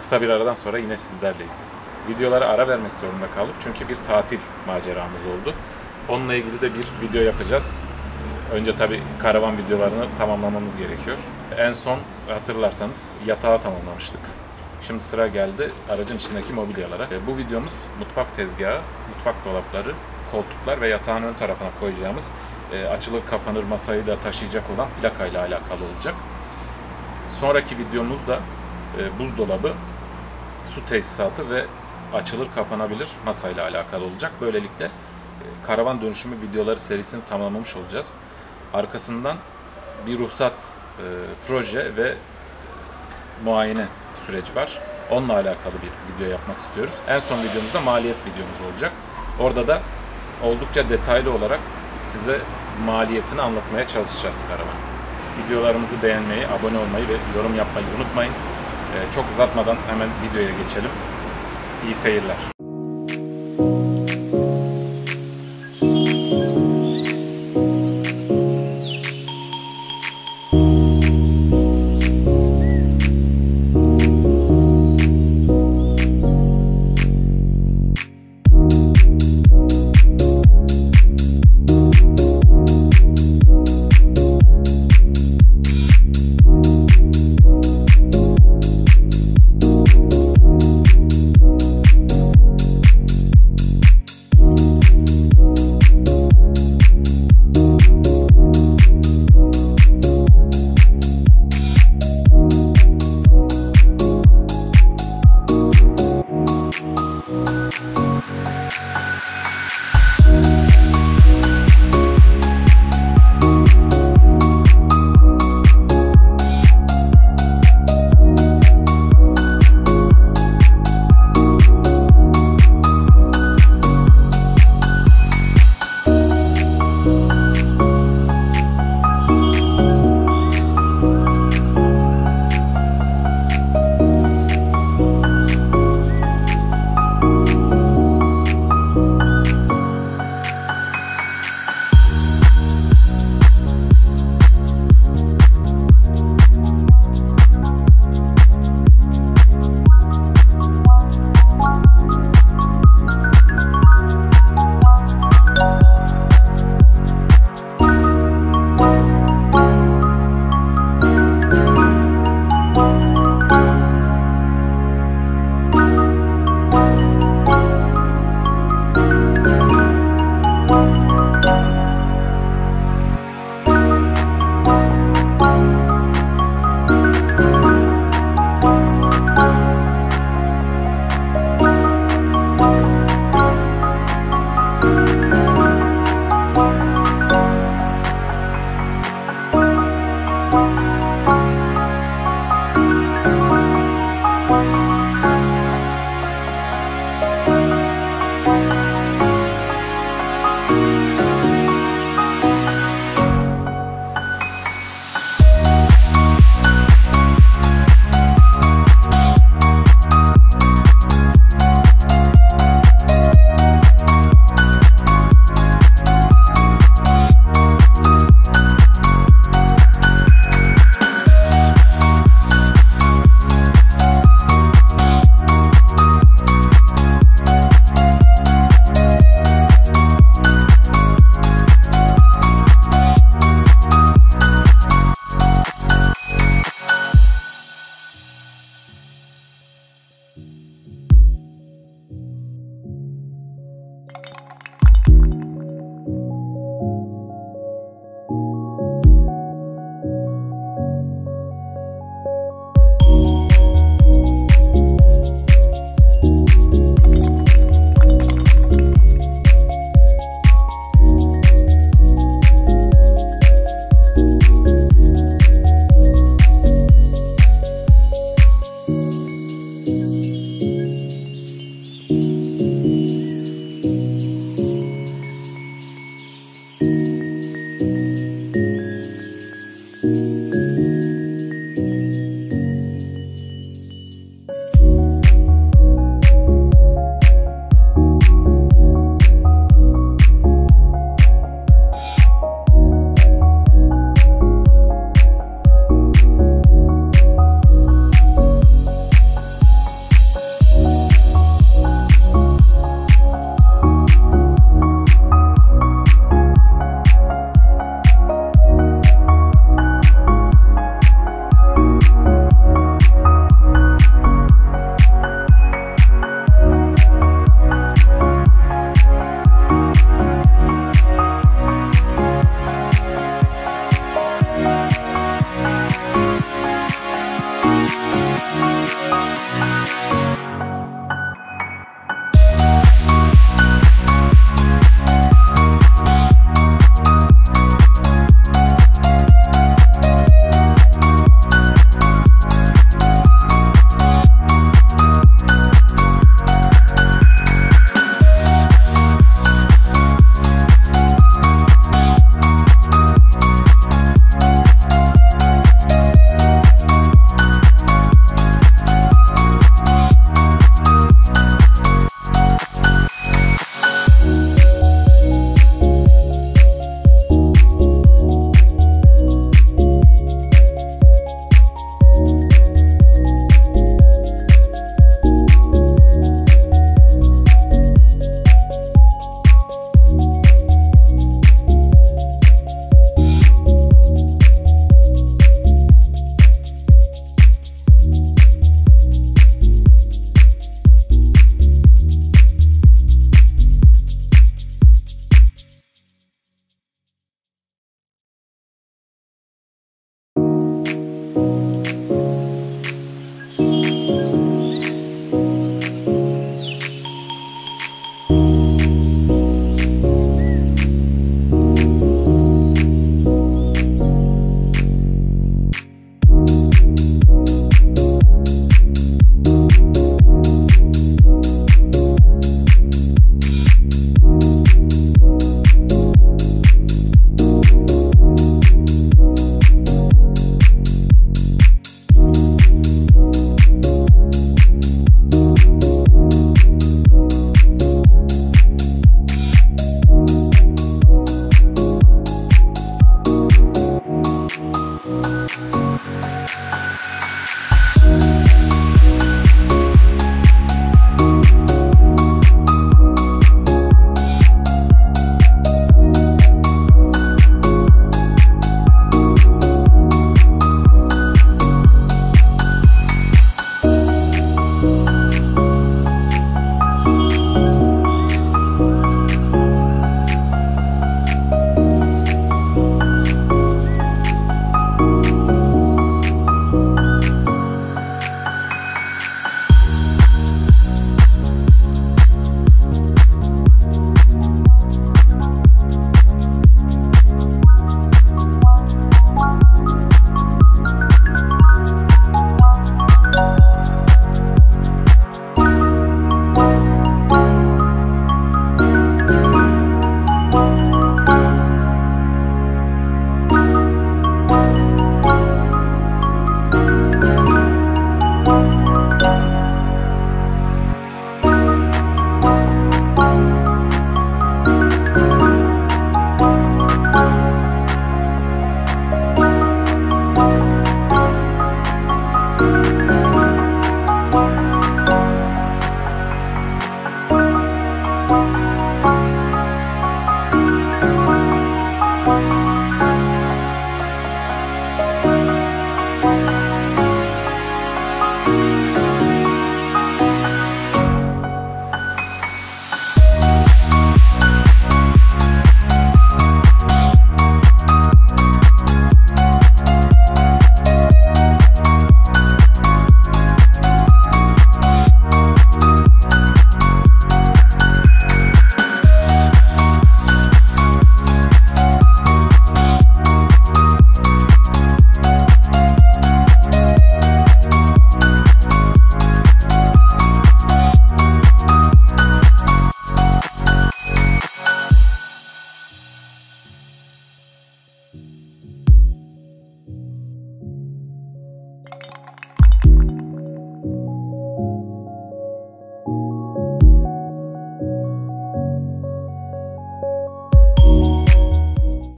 Kısa bir aradan sonra yine sizlerleyiz. Videolara ara vermek zorunda kaldık çünkü bir tatil maceramız oldu. Onunla ilgili de bir video yapacağız. Önce tabii karavan videolarını tamamlamamız gerekiyor. En son hatırlarsanız yatağı tamamlamıştık. Şimdi sıra geldi aracın içindeki mobilyalara. Bu videomuz mutfak tezgahı, mutfak dolapları, koltuklar ve yatağın ön tarafına koyacağımız açılır kapanır masayı da taşıyacak olan plakayla alakalı olacak. Sonraki videomuz da buzdolabı, su tesisatı ve açılır kapanabilir masayla alakalı olacak. Böylelikle karavan dönüşümü videoları serisini tamamlamış olacağız. Arkasından bir ruhsat, proje ve muayene süreci var. Onunla alakalı bir video yapmak istiyoruz. En son videomuzda maliyet videomuz olacak. Orada da oldukça detaylı olarak size maliyetini anlatmaya çalışacağız karavan. Videolarımızı beğenmeyi, abone olmayı ve yorum yapmayı unutmayın. Çok uzatmadan hemen videoya geçelim. İyi seyirler.